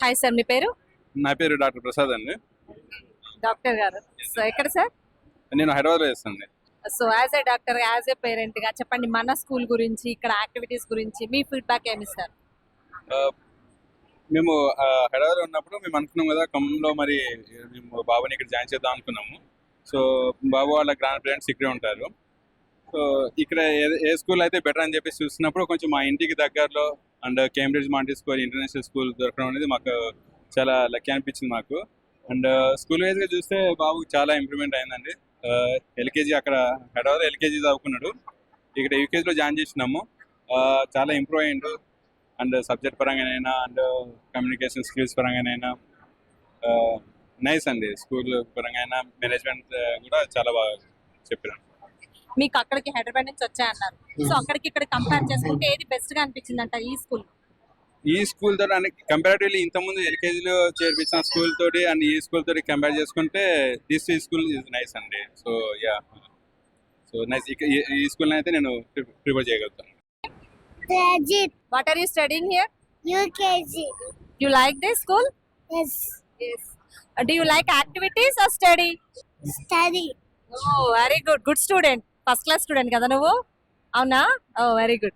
Hi sir, మీ పేరు? నా పేరు డాక్టర్ ప్రసాద్ అండి. డాక్టర్ గారు. సో ఎక్కడ సార్? నేను హైదరాబాద్లో చేస్తాను. So as a doctor, as a parent గా చెప్పండి, మన స్కూల్ గురించి, ఇక్కడ యాక్టివిటీస్ గురించి మీ ఫీడ్బ్యాక్ ఏమి ఇస్తారు? మేము హైదరాబాద్లో ఉన్నప్పుడు మేము అనుకున్నాం కదా, ఖమ్మంలో మరి మేము బాబుని ఇక్కడ జాయిన్ చేద్దాం అనుకున్నాము. సో బాబు వాళ్ళ గ్రాండ్ పేరెంట్స్ ఇక్కడే ఉంటారు. సో ఇక్కడ ఏ స్కూల్ అయితే బెటర్ అని చెప్పేసి చూస్తున్నప్పుడు కొంచెం మా ఇంటికి దగ్గరలో అండ్ కేంబ్రిడ్జ్ మాంటిస్కోరీ ఇంటర్నేషనల్ స్కూల్ దొరకడం అనేది మాకు చాలా లక్కీ అనిపించింది మాకు. అండ్ స్కూల్ వైజ్గా చూస్తే బాబుకి చాలా ఇంప్రూవ్మెంట్ అయిందండి. ఎల్కేజీ అక్కడ హైదరాబాద్ ఎల్కేజీ చదువుకున్నాడు, ఇక్కడ యూకేజీలో జాయిన్ చేసినాము. చాలా ఇంప్రూవ్ అయ్యిండు. అండ్ సబ్జెక్ట్ పరంగానైనా అండ్ కమ్యూనికేషన్ స్కిల్స్ పరంగానైనా నైస్ అండి. స్కూల్ పరంగా మేనేజ్మెంట్ కూడా చాలా బాగా చెప్పారు. మీకు అక్కడికి హైదరాబాద్ నుంచి వచ్చాయన్నారు. సో అక్కడికి ఇక్కడ కంపేర్ చేసుకుంటే ఏది బెస్ట్ గా అనిపించింది అంట ఈ స్కూల్ తోటి అండ్ కంపారిటివ్లీ ఇంతకుముందు ఎల్కేజీలో చేర్పించిన స్కూల్ తోటి అండ్ ఈ స్కూల్ తోటి కంపేర్ చేసుకుంటే దిస్ స్కూల్ ఇస్ నైస్ అండి. So yeah, so nice. ఈ స్కూల్ అయితే నేను ప్రిఫర్ చేయగలుగుతాను. What are you studying here? UKG. You like this school? Yes. Yes. Do you like activities or study? Study. Oh, very good. Good student. First class student కదా నువ్వు? అవునా? Oh, very good.